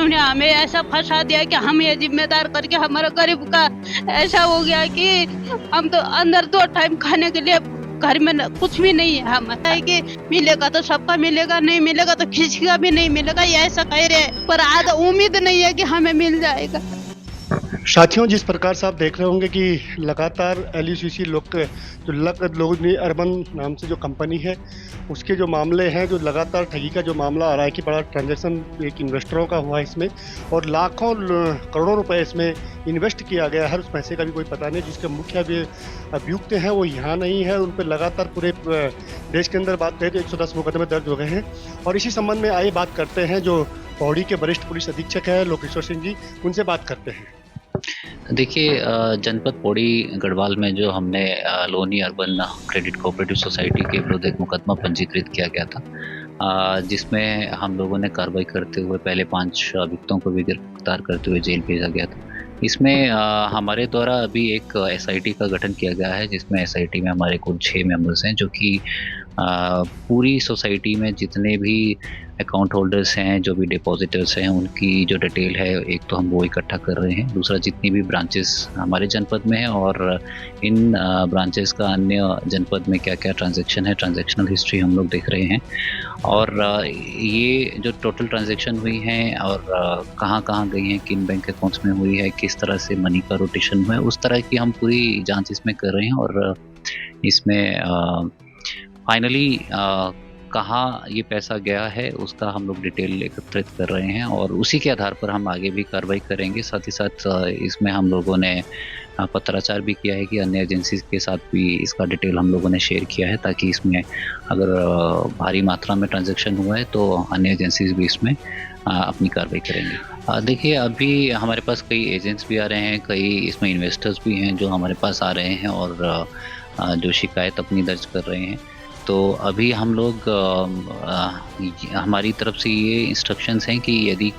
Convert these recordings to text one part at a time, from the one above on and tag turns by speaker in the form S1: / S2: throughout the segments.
S1: इन्होंने हमें ऐसा फंसा दिया कि हम ये जिम्मेदार करके हमारा गरीब का ऐसा हो गया कि हम तो अंदर 2 टाइम खाने के लिए घर में कुछ भी नहीं है। हम है कि मिलेगा तो सबका मिलेगा, नहीं मिलेगा तो किसी का भी नहीं मिलेगा, ये ऐसा कह रहे हैं, पर आज उम्मीद नहीं है कि हमें मिल जाएगा।
S2: साथियों, जिस प्रकार से आप देख रहे होंगे कि लगातार LUCC जो लोनी अर्बन नाम से जो कंपनी है, उसके जो मामले हैं, जो लगातार ठगी का जो मामला आ रहा है कि बड़ा ट्रांजैक्शन एक इन्वेस्टरों का हुआ इसमें और लाखों करोड़ों रुपए इसमें इन्वेस्ट किया गया है, उस पैसे का भी कोई पता नहीं। जिसके मुख्य अभियुक्त हैं वो यहाँ नहीं है, उन पर लगातार पूरे देश के अंदर बात करें तो 110 मुकदमे दर्ज हो गए हैं। और इसी संबंध में आइए बात करते हैं जो पौड़ी के वरिष्ठ पुलिस अधीक्षक है लोकेश्वर सिंह जी, उनसे बात करते हैं।
S3: देखिए, जनपद पौड़ी गढ़वाल में जो हमने Loni urban credit cooperative society के विरुद्ध एक मुकदमा पंजीकृत किया गया था, जिसमें हम लोगों ने कार्रवाई करते हुए पहले 5 अभियुक्तों को भी गिरफ्तार करते हुए जेल भेजा गया था। इसमें हमारे द्वारा अभी एक SIT का गठन किया गया है, जिसमें SIT में हमारे कुल 6 मेंबर्स हैं, जो कि पूरी सोसाइटी में जितने भी अकाउंट होल्डर्स हैं, जो भी डिपॉजिटर्स हैं, उनकी जो डिटेल है, एक तो हम वो इकट्ठा कर रहे हैं, दूसरा जितनी भी ब्रांचेस हमारे जनपद में हैं और इन ब्रांचेस का अन्य जनपद में क्या क्या ट्रांजैक्शन है, ट्रांजैक्शनल हिस्ट्री हम लोग देख रहे हैं। और ये जो टोटल ट्रांजैक्शन हुई हैं और कहाँ कहाँ गई हैं, किन बैंक अकाउंट्स में हुई है, किस तरह से मनी का रोटेशन हुआ है, उस तरह की हम पूरी जांच इसमें कर रहे हैं। और इसमें फाइनली कहाँ ये पैसा गया है उसका हम लोग डिटेल एकत्रित कर रहे हैं और उसी के आधार पर हम आगे भी कार्रवाई करेंगे। साथ ही साथ इसमें हम लोगों ने पत्राचार भी किया है कि अन्य एजेंसीज के साथ भी इसका डिटेल हम लोगों ने शेयर किया है, ताकि इसमें अगर भारी मात्रा में ट्रांजैक्शन हुआ है तो अन्य एजेंसीज भी इसमें अपनी कार्रवाई करेंगे। देखिए, अभी हमारे पास कई एजेंट्स भी आ रहे हैं, कई इसमें इन्वेस्टर्स भी हैं जो हमारे पास आ रहे हैं और जो शिकायत अपनी दर्ज कर रहे हैं। तो अभी हम लोग हमारी तरफ से ये इंस्ट्रक्शंस हैं कि यदि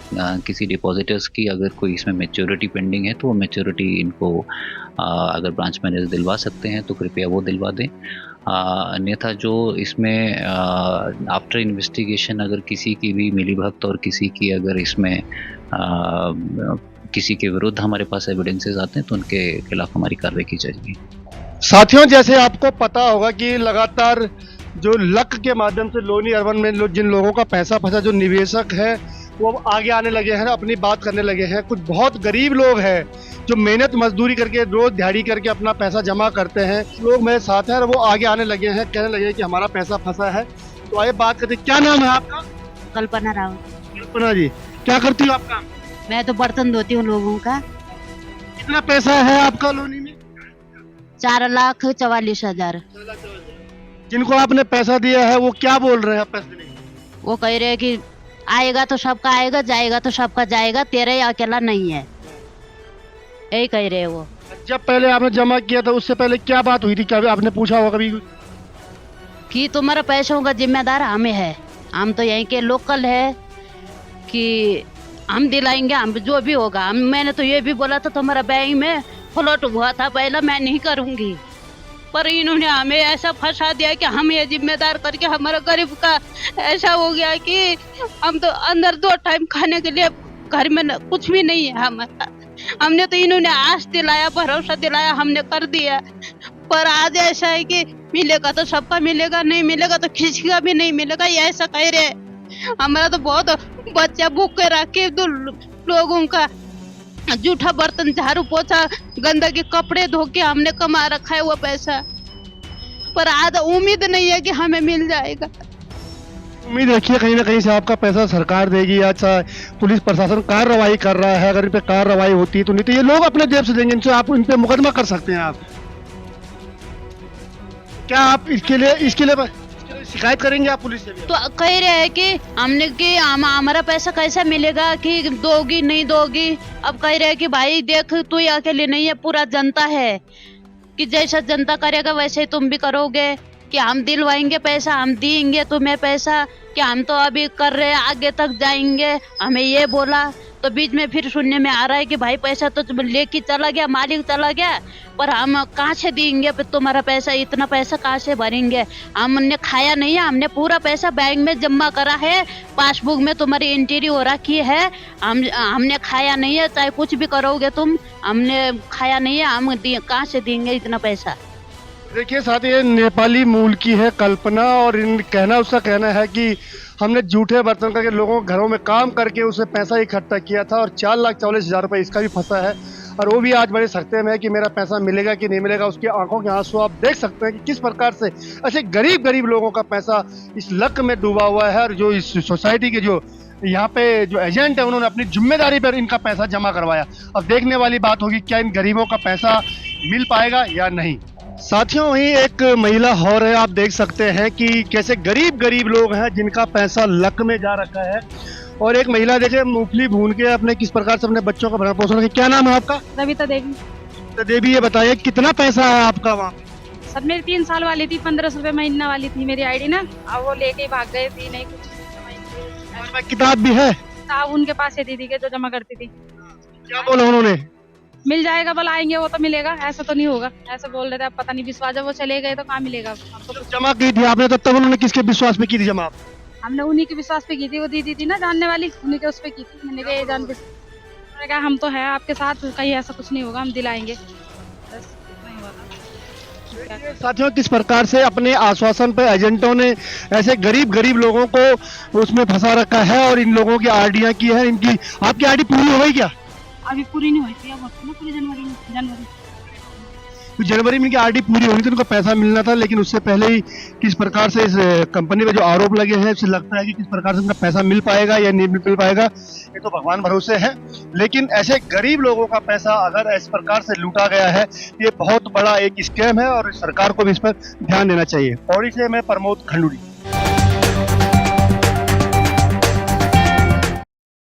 S3: किसी डिपॉजिटर्स की अगर कोई इसमें मैच्योरिटी पेंडिंग है तो वो मैच्योरिटी इनको अगर ब्रांच मैनेजर दिलवा सकते हैं तो कृपया वो दिलवा दें। अन्यथा जो इसमें आफ्टर इन्वेस्टिगेशन अगर किसी की भी मिलीभगत और किसी की अगर इसमें किसी के विरुद्ध हमारे पास एविडेंसेस आते हैं तो उनके खिलाफ हमारी कार्रवाई की जाएगी।
S2: साथियों, जैसे आपको पता होगा कि लगातार जो लक के माध्यम से लोनी अर्बन में जिन लोगों का पैसा फंसा, जो निवेशक है वो अब आगे आने लगे हैं, अपनी बात करने लगे हैं। कुछ बहुत गरीब लोग हैं जो मेहनत मजदूरी करके रोज दिहाड़ी करके अपना पैसा जमा करते हैं, लोग मेरे साथ हैं और वो आगे आने लगे हैं, कहने लगे हैं कि हमारा पैसा फंसा है। तो आइए बात करते हैं। क्या नाम है आपका?
S4: कल्पना राव।
S2: कल्पना जी, क्या करती हो आप काम?
S4: मैं तो बर्तन धोती हूँ लोगों का।
S2: कितना पैसा है आपका लोनी में?
S4: 4,44,000।
S2: जिनको आपने पैसा दिया है वो क्या बोल रहे हैं पैसे देने?
S4: वो कह रहे हैं कि आएगा तो सबका आएगा, जाएगा तो सबका जाएगा, तेरा ही अकेला नहीं है, यही कह रहे हैं वो।
S2: जब पहले आपने जमा किया था उससे पहले क्या बात हुई थी? क्या आपने पूछा होगा कभी
S4: कि तुम्हारा पैसों का जिम्मेदार हमें है, हम तो यहीं के लोकल है कि हम दिलाएंगे, हम जो भी होगा। मैंने तो ये भी बोला था तुम्हारा बैंक में फ्लॉट हुआ था पहला, मैं नहीं करूंगी, पर इन्होंने हमें ऐसा फंसा दिया कि हम ये जिम्मेदार करके हमारा गरीब का ऐसा हो गया कि हम तो अंदर 2 टाइम खाने के लिए घर में कुछ भी नहीं है। हमने तो इन्होंने आस दिलाया, भरोसा दिलाया, हमने कर दिया, पर आज ऐसा है कि मिलेगा तो सबका मिलेगा, नहीं मिलेगा तो किसी का भी नहीं मिलेगा, ये ऐसा कह रहे। हमारा तो बहुत बच्चा भूखे रखे लोगों का जूठा बर्तन, झाड़ू पोछा, गंदगी कपड़े धो के हमने कमा रखा है वो पैसा, पर आज उम्मीद नहीं है कि हमें मिल जाएगा।
S2: उम्मीद रखिए कहीं ना कहीं से आपका पैसा सरकार देगी। अच्छा, पुलिस प्रशासन कार्रवाई कर रहा है, अगर इन पे कार्रवाई होती है तो, नहीं तो ये लोग अपने जेब से देंगे, इनसे आप इन पे मुकदमा कर सकते हैं। आप क्या आप इसके लिए शिकायत करेंगे आप पुलिस से भी?
S4: तो कह रहे हैं कि हमने कि हमारा पैसा कैसा मिलेगा, कि दोगी नहीं दोगी। अब कह रहे हैं कि भाई देख, तू ही अकेले नहीं है, पूरा जनता है, कि जैसा जनता करेगा वैसे ही तुम भी करोगे, कि हम दिलवाएंगे पैसा, हम देंगे तुम्हें पैसा, कि हम तो अभी कर रहे हैं, आगे तक जाएंगे, हमें ये बोला। तो बीच में फिर सुनने में आ रहा है कि भाई पैसा तो लेके चला गया, मालिक चला गया, पर हम कहाँ से देंगे तुम्हारा पैसा, इतना पैसा कहाँ से भरेंगे, हमने खाया नहीं है, हमने पूरा पैसा बैंक में जमा करा है, पासबुक में तुम्हारी एंट्री हो रखी है, हमने खाया नहीं है, चाहे कुछ भी करोगे तुम, हमने खाया नहीं है, हम कहाँ से देंगे इतना पैसा।
S2: देखिए साथ ये नेपाली मूल की है कल्पना, और उसका कहना है कि हमने झूठे बर्तन करके लोगों के घरों में काम करके उसे पैसा इकट्ठा किया था और 4,44,000 रुपये इसका भी फंसा है, और वो भी आज बड़े सख्ते में है कि मेरा पैसा मिलेगा कि नहीं मिलेगा। उसकी आंखों के आंसू आप देख सकते हैं कि किस प्रकार से ऐसे गरीब गरीब लोगों का पैसा इस लक में डूबा हुआ है, और जो इस सोसाइटी के जो यहाँ पे जो एजेंट है उन्होंने अपनी जिम्मेदारी पर इनका पैसा जमा करवाया। अब देखने वाली बात होगी क्या इन गरीबों का पैसा मिल पाएगा या नहीं। साथियों वहीं एक महिला और है, आप देख सकते हैं कि कैसे गरीब गरीब लोग हैं जिनका पैसा लक में जा रखा है, और एक महिला देखिए मूंगफली भून के अपने किस प्रकार से अपने बच्चों का भरण पोषण। क्या नाम है आपका?
S5: रविता देवी।
S2: तो देवी ये बताइए कितना पैसा है आपका वहाँ?
S5: सर मेरी 3 साल वाली थी, 1500 रुपए महीना वाली थी मेरी आईडी ना, अब वो लेके भाग गए थी, नहीं कुछ
S2: और किताब भी है?
S5: किताब उनके पास है दीदी के जो जमा करती थी।
S2: क्या बोला उन्होंने?
S5: मिल जाएगा, बोला आएंगे वो तो मिलेगा, ऐसा तो नहीं होगा, ऐसे बोल रहे थे। अब पता नहीं विश्वास, जब वो चले गए तो कहाँ मिलेगा हमको।
S2: जब जमा की थी आपने तो तब उन्होंने किसके विश्वास पे की थी जमा?
S5: हमने उन्हीं के विश्वास पे की थी, वो दीदी थी ना जानने वाली, उन्हीं के उस पे की थी। मैंने कहा ये जान के, मैंने कहा हम तो है आपके साथ, कहीं ऐसा कुछ नहीं होगा, हम दिलाएंगे, बस नहीं हुआ।
S2: साथियों किस प्रकार से अपने आश्वासन पे एजेंटों ने ऐसे गरीब गरीब लोगों को उसमें फंसा रखा है, और इन लोगों की आरडियां की है। इनकी आपकी आरडी पूरी हो गई क्या?
S5: अभी पूरी नहीं हुई थी, अब होती ना पूरी जनवरी में।
S2: तो जनवरी में इनकी आरडी पूरी होनी थी, उनको पैसा मिलना था, लेकिन उससे पहले ही किस प्रकार से इस कंपनी पे जो आरोप लगे हैं उससे लगता है कि किस प्रकार से उनका पैसा मिल पाएगा या नहीं मिल पाएगा ये तो भगवान भरोसे है। लेकिन ऐसे गरीब लोगों का पैसा अगर इस प्रकार से लूटा गया है ये बहुत बड़ा एक स्कैम है, और सरकार को भी इस पर ध्यान देना चाहिए। पौड़ी से मैं प्रमोद खंडूरी।